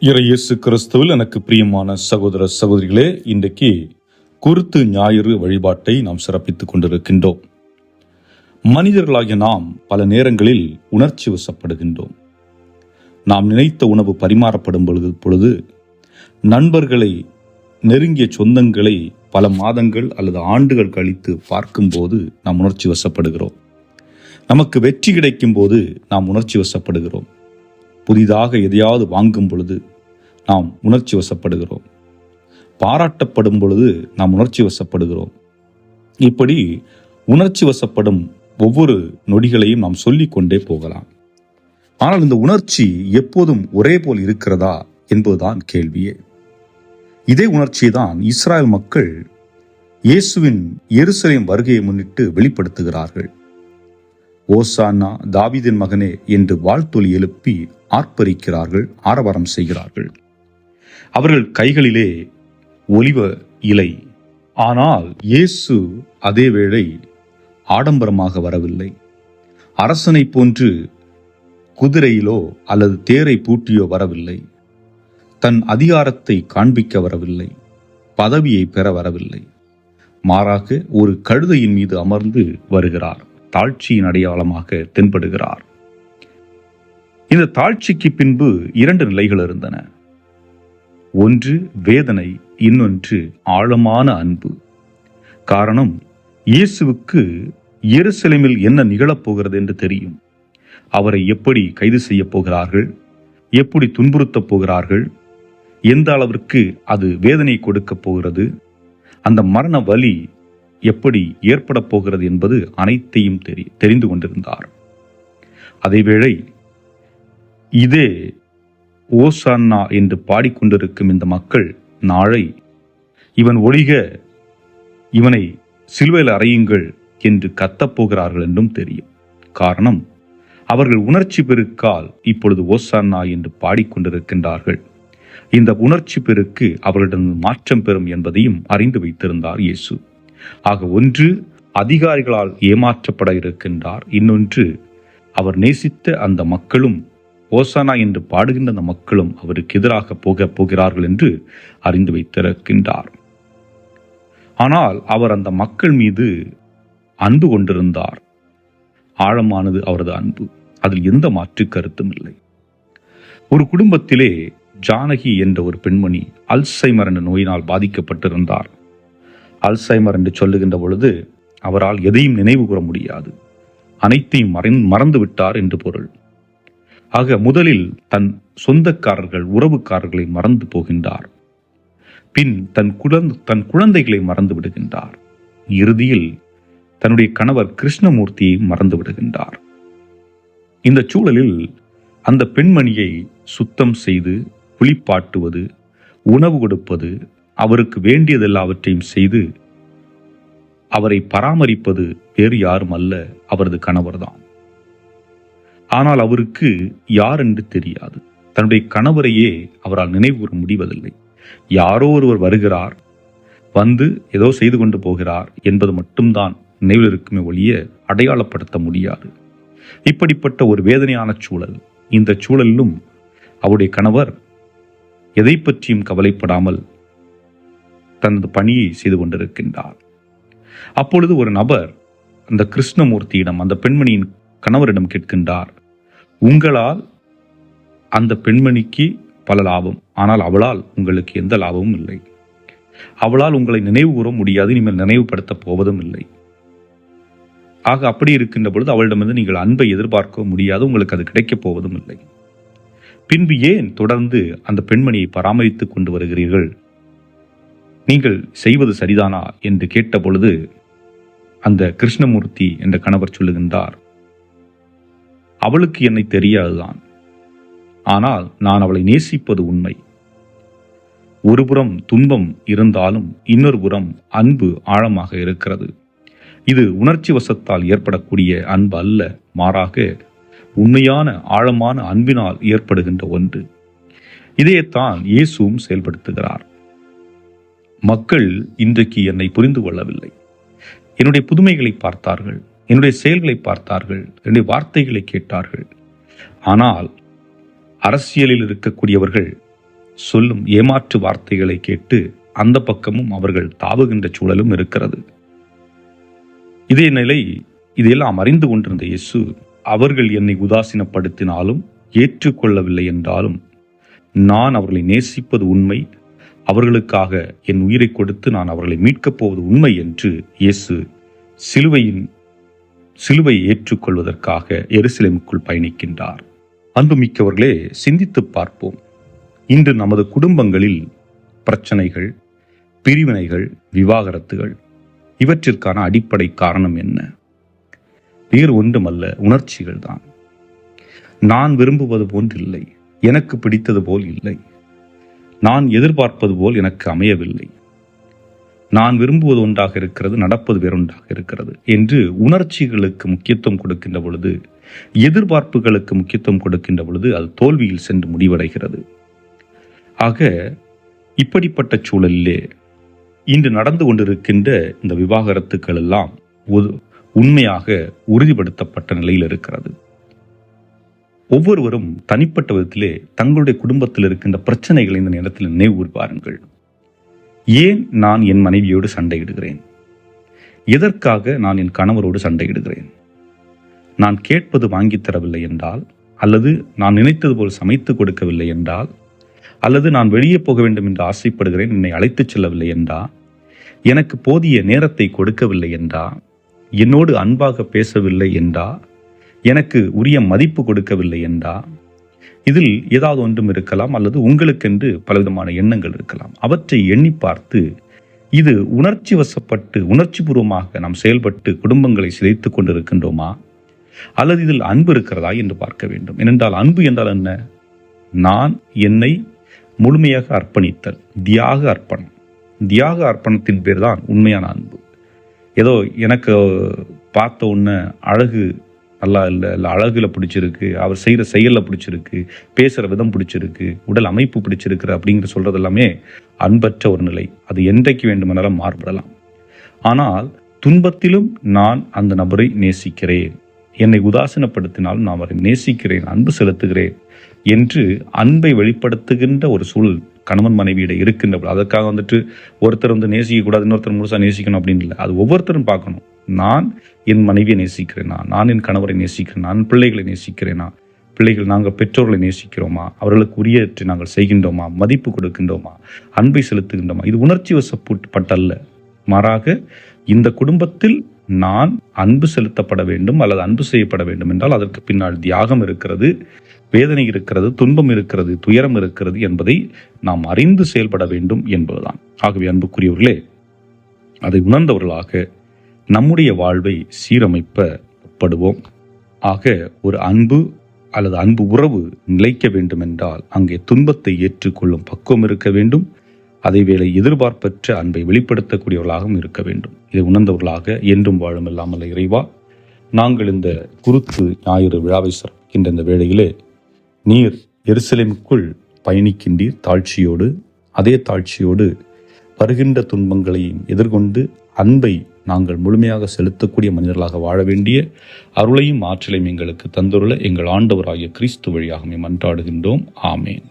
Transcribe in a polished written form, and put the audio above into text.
இயேசு கிறிஸ்துவில் எனக்கு பிரியமான சகோதர சகோதரிகளே, இன்றைக்கு குருத்து ஞாயிறு வழிபாட்டை நாம் சிறப்பித்துக் கொண்டிருக்கின்றோம். மனிதர்களாகிய நாம் பல நேரங்களில் உணர்ச்சி வசப்படுகின்றோம். நாம் நினைத்த உணவு பரிமாறப்படும் பொழுது நண்பர்களை, நெருங்கிய சொந்தங்களை பல மாதங்கள் அல்லது ஆண்டுகள் கழித்து பார்க்கும்போது நாம் உணர்ச்சி வசப்படுகிறோம். நமக்கு வெற்றி கிடைக்கும் போது நாம் உணர்ச்சி வசப்படுகிறோம். புதிதாக எதையாவது வாங்கும் பொழுது நாம் உணர்ச்சி வசப்படுகிறோம். பாராட்டப்படும் பொழுது நாம் உணர்ச்சி வசப்படுகிறோம். இப்படி உணர்ச்சி வசப்படும் ஒவ்வொரு நொடிகளையும் நாம் சொல்லிக் கொண்டே போகலாம். ஆனால் இந்த உணர்ச்சி எப்போதும் ஒரே போல் இருக்கிறதா என்பதுதான் கேள்வியே. இதே உணர்ச்சியை தான் இஸ்ராயல் மக்கள் இயேசுவின் எருசலேம் வருகையை முன்னிட்டு வெளிப்படுத்துகிறார்கள். ஓசானா, தாவீதின் மகனே என்று வாழ்த்தொலி எழுப்பி ஆர்ப்பரிக்கிறார்கள், ஆரவாரம் செய்கிறார்கள். அவர்கள் கைகளிலே ஒலிவ இலை. ஆனால் இயேசு அதே வேளை ஆடம்பரமாக வரவில்லை. அரசனை போன்று குதிரையிலோ அல்லது தேரை பூட்டியோ வரவில்லை. தன் அதிகாரத்தை காண்பிக்க வரவில்லை. பதவியை பெற வரவில்லை. மாறாக ஒரு கழுதையின் மீது அமர்ந்து வருகிறார். தாழ்ச்சியின் அடையாளமாக தென்படுகிறார். இந்த தாழ்ச்சிக்கு பின்பு இரண்டு நிலைகள் இருந்தன. ஒன்று வேதனை, இன்னொன்று ஆழமான அன்பு. காரணம், இயேசுவுக்கு எருசலேமில் என்ன நிகழப்போகிறது என்று தெரியும். அவரை எப்படி கைது செய்ய போகிறார்கள், எப்படி துன்புறுத்தப் போகிறார்கள், எந்த அளவிற்கு அது வேதனை கொடுக்க போகிறது, அந்த மரண வலி எப்படி ஏற்பட போகிறது என்பது அனைத்தையும் தெரிந்து கொண்டிருந்தார். அதேவேளை இதே ஓசான்னா என்று பாடிக்கொண்டிருக்கும் இந்த மக்கள் நாளை இவன் ஒழிக, இவனை சிலுவையில் அறையுங்கள் என்று கத்தப்போகிறார்கள் என்றும் தெரியும். காரணம், அவர்கள் உணர்ச்சி பெருக்கால் இப்பொழுது ஓசான்னா என்று பாடிக்கொண்டிருக்கின்றார்கள். இந்த உணர்ச்சி பெருக்கு அவர்களிடம் மாற்றம் பெறும் என்பதையும் அறிந்து வைத்திருந்தார் இயேசு. ஆக ஒன்று அதிகாரிகளால் ஏமாற்றப்பட இருக்கின்றார், இன்னொன்று அவர் நேசித்த அந்த மக்களும், ஓசானா என்று பாடுகின்ற அந்த மக்களும் அவருக்கு எதிராக போகிறார்கள் என்று அறிந்து வைத்திருக்கின்றார். ஆனால் அவர் அந்த மக்கள் மீது அன்பு கொண்டிருந்தார். ஆழமானது அவரது அன்பு, அதில் எந்த மாற்று கருத்தும் இல்லை. ஒரு குடும்பத்திலே ஜானகி என்ற ஒரு பெண்மணி அல்சைமர் என்ற நோயினால் பாதிக்கப்பட்டிருந்தார். அல்சைமர் என்று சொல்லுகின்ற பொழுது அவரால் எதையும் நினைவு கூற முடியாது, அனைத்தையும் மறந்து விட்டார் என்று பொருள். ஆக முதலில் தன் சொந்தக்காரர்கள், உறவுக்காரர்களை மறந்து போகின்றார். பின் தன் குழந்தைகளை மறந்து விடுகின்றார். இறுதியில் தன்னுடைய கணவர் கிருஷ்ணமூர்த்தியை மறந்து விடுகின்றார். இந்த சூழலில் அந்த பெண்மணியை சுத்தம் செய்து குளிப்பாட்டுவது, உணவு கொடுப்பது, அவருக்கு வேண்டியது எல்லாவற்றையும் செய்து அவரை பராமரிப்பது வேறு யாரும் அல்ல, அவரது கணவர்தான். ஆனால் அவருக்கு யார் என்று தெரியாது. தன்னுடைய கணவரையே அவரால் நினைவு கூற முடிவதில்லை. யாரோ ஒருவர் வருகிறார், வந்து ஏதோ செய்து கொண்டு போகிறார் என்பது மட்டும்தான் நினைவில் இருக்குமே ஒழிய அடையாளப்படுத்த முடியாது. இப்படிப்பட்ட ஒரு வேதனையான சூழல். இந்த சூழலிலும் அவருடைய கணவர் எதை பற்றியும் கவலைப்படாமல் தனது பணியை செய்து கொண்டிருக்கின்றார். அப்பொழுது ஒரு நபர் அந்த கிருஷ்ணமூர்த்தியிடம், அந்த பெண்மணியின் கணவரிடம் கேட்கின்றார், உங்களால் அந்த பெண்மணிக்கு பல லாபம், ஆனால் அவளால் உங்களுக்கு எந்த லாபமும் இல்லை. அவளால் உங்களை நினைவு கூற முடியாது, நீங்கள் நினைவுபடுத்த போவதும் இல்லை. ஆக அப்படி இருக்கின்ற பொழுது அவளிடமிருந்து நீங்கள் அன்பை எதிர்பார்க்க முடியாது, உங்களுக்கு அது கிடைக்கப் போவதும் இல்லை. பின்பு ஏன் தொடர்ந்து அந்த பெண்மணியை பராமரித்துக் கொண்டு வருகிறீர்கள்? நீங்கள் செய்வது சரிதானா என்று கேட்ட பொழுது அந்த கிருஷ்ணமூர்த்தி என்ற கணவர் சொல்லுகின்றார், அவளுக்கு என்னை தெரியாதுதான், ஆனால் நான் அவளை நேசிப்பது உண்மை. ஒருபுறம் துன்பம் இருந்தாலும் இன்னொரு புறம் அன்பு ஆழமாக இருக்கிறது. இது உணர்ச்சி வசத்தால் ஏற்படக்கூடிய அன்பு அல்ல, மாறாக உண்மையான ஆழமான அன்பினால் ஏற்படுகின்ற ஒன்று. இதைத்தான் இயேசுவும் செயல்படுத்துகிறார். மக்கள் இன்றைக்கு என்னை புரிந்து கொள்ளவில்லை. என்னுடைய புதுமைகளை பார்த்தார்கள், என்னுடைய செயல்களை பார்த்தார்கள், என்னுடைய வார்த்தைகளை கேட்டார்கள். ஆனால் அரசியலில் இருக்கக்கூடியவர்கள் சொல்லும் ஏமாற்று வார்த்தைகளை கேட்டு அந்த பக்கமும் அவர்கள் தாவுகின்ற சூழலும் இருக்கிறது. இதே நிலை இதையெல்லாம் அறிந்து கொண்டிருந்த இயேசு, அவர்கள் என்னை உதாசீனப்படுத்தினாலும் ஏற்றுக்கொள்ளவில்லை என்றாலும் நான் அவர்களை நேசிப்பது உண்மை, அவர்களுக்காக என் உயிரை கொடுத்து நான் அவர்களை மீட்கப் போவது உண்மை என்று இயேசு சிலுவையை ஏற்றுக்கொள்வதற்காக எருசலேமுக்குள் பயணிக்கின்றார். அன்புமிக்கவர்களே, சிந்தித்து பார்ப்போம். இன்று நமது குடும்பங்களில் பிரச்சனைகள், பிரிவினைகள், விவாகரத்துகள், இவற்றிற்கான அடிப்படை காரணம் என்ன? வேறு ஒன்றுமல்ல, உணர்ச்சிகள் தான். நான் விரும்புவது போன்றில்லை, எனக்கு பிடித்தது போல் இல்லை, நான் எதிர்பார்ப்பது போல் எனக்கு அமையவில்லை, நான் விரும்புவது ஒன்றாக இருக்கிறது, நடப்பது வேறொன்றாக இருக்கிறது என்று உணர்ச்சிகளுக்கு முக்கியத்துவம் கொடுக்கின்ற பொழுது, எதிர்பார்ப்புகளுக்கு முக்கியத்துவம் கொடுக்கின்ற பொழுது அது தோல்வியில் சென்று முடிவடைகிறது. ஆக இப்படிப்பட்ட சூழலிலே இன்று நடந்து கொண்டிருக்கின்ற இந்த விவாகரத்துக்கள் எல்லாம் உண்மையாக உறுதிப்படுத்தப்பட்ட நிலையில் இருக்கிறது. ஒவ்வொருவரும் தனிப்பட்ட விதத்திலே தங்களுடைய குடும்பத்தில் இருக்கின்ற பிரச்சனைகளை இந்த நேரத்தில் நினைவு பாருங்கள். ஏன் நான் என் மனைவியோடு சண்டையிடுகிறேன்? எதற்காக நான் என் கணவரோடு சண்டையிடுகிறேன்? நான் கேட்பது வாங்கித் தரவில்லை என்றால், அல்லது நான் நினைத்தது போல் சமைத்து கொடுக்கவில்லை என்றால், அல்லது நான் வெளியே போக வேண்டும் என்று ஆசைப்படுகிறேன், என்னை அழைத்துச் செல்லவில்லை என்றா, எனக்கு போதிய நேரத்தை கொடுக்கவில்லை என்றா, என்னோடு அன்பாக பேசவில்லை என்றா, எனக்கு உரிய மதிப்பு கொடுக்கவில்லை என்றா, இதில் ஏதாவது ஒன்றும் இருக்கலாம். அல்லது உங்களுக்கென்று பலவிதமான எண்ணங்கள் இருக்கலாம். அவற்றை எண்ணி பார்த்து, இது உணர்ச்சி வசப்பட்டு உணர்ச்சி பூர்வமாக நாம் செயல்பட்டு குடும்பங்களை சிதைத்துக் கொண்டிருக்கின்றோமா, அல்லது இதில் அன்பு இருக்கிறதா என்று பார்க்க வேண்டும். ஏனென்றால் அன்பு என்றால் என்ன? நான் என்னை முழுமையாக அர்ப்பணித்தல், தியாக அர்ப்பணம். தியாக அர்ப்பணத்தின் பேர் தான் உண்மையான அன்பு. ஏதோ எனக்கு பார்த்த உடனே அழகு நல்லா இல்லை, அழகுல பிடிச்சிருக்கு, அவர் செய்கிற செயலில் பிடிச்சிருக்கு, பேசுகிற விதம் பிடிச்சிருக்கு, உடல் அமைப்பு பிடிச்சிருக்கு அப்படிங்கிற சொல்கிறது எல்லாமே அன்பற்ற ஒரு நிலை. அது என்றைக்கு வேண்டுமானாலும் மாறுபடலாம். ஆனால் துன்பத்திலும் நான் அந்த நபரை நேசிக்கிறேன், என்னை உதாசீனப்படுத்தினாலும் நான் அவரை நேசிக்கிறேன், அன்பு செலுத்துகிறேன் என்று அன்பை வெளிப்படுத்துகின்ற ஒரு சூழல் கணவன் மனைவியிட இருக்கின்ற. அதற்காக ஒருத்தர் நேசிக்கக்கூடாது, இன்னொருத்தர் முழுசாக நேசிக்கணும் அப்படின்னு இல்லை. அது ஒவ்வொருத்தரும் பார்க்கணும். நான் என் மனைவியை நேசிக்கிறேனா, நான் என் கணவரை நேசிக்கிறேன், நான் பிள்ளைகளை நேசிக்கிறேனா, பிள்ளைகள் நாங்கள் பெற்றோர்களை நேசிக்கிறோமா, அவர்களுக்கு உரியவற்றை நாங்கள் செய்கின்றோமா, மதிப்பு கொடுக்கின்றோமா, அன்பை செலுத்துகின்றோமா? இது உணர்ச்சி வசப்பட்டல்ல. மாறாக இந்த குடும்பத்தில் நான் அன்பு செலுத்தப்பட வேண்டும் அல்லது அன்பு செய்யப்பட வேண்டும் என்றால் அதற்கு பின்னால் தியாகம் இருக்கிறது, வேதனை இருக்கிறது, துன்பம் இருக்கிறது, துயரம் இருக்கிறது என்பதை நாம் அறிந்து செயல்பட வேண்டும் என்பதுதான். ஆகவே அன்புக்குரியவர்களே, அதை உணர்ந்தவர்களாக நம்முடைய வாழ்வை சீரமைப்படுவோம். ஆக ஒரு அன்பு அல்லது அன்பு உறவு நிலைக்க வேண்டும் என்றால் அங்கே துன்பத்தை ஏற்றுக்கொள்ளும் பக்குவம் இருக்க வேண்டும். அதேவேளை எதிர்பார்ப்பற்ற அன்பை வெளிப்படுத்தக்கூடியவர்களாகவும் இருக்க வேண்டும். இதை உணர்ந்தவர்களாக என்றும் வாழும் இல்லாமல் இறைவா, நாங்கள் இந்த குருத்து ஞாயிறு விழாவை சிறப்பிக்கின்ற இந்த வேளையிலே நீர் எருசலேமுக்குள் பயணிக்கின்றீர் தாழ்ச்சியோடு. அதே தாழ்ச்சியோடு வருகின்ற துன்பங்களையும் எதிர்கொண்டு அன்பை நாங்கள் முழுமையாக செலுத்தக்கூடிய மனிதர்களாக வாழ வேண்டிய அருளையும் ஆற்றலையும் எங்களுக்கு தந்துள்ள எங்கள் ஆண்டவராகிய கிறிஸ்து வழியாக மன்றாடுகின்றோம். ஆமேன்.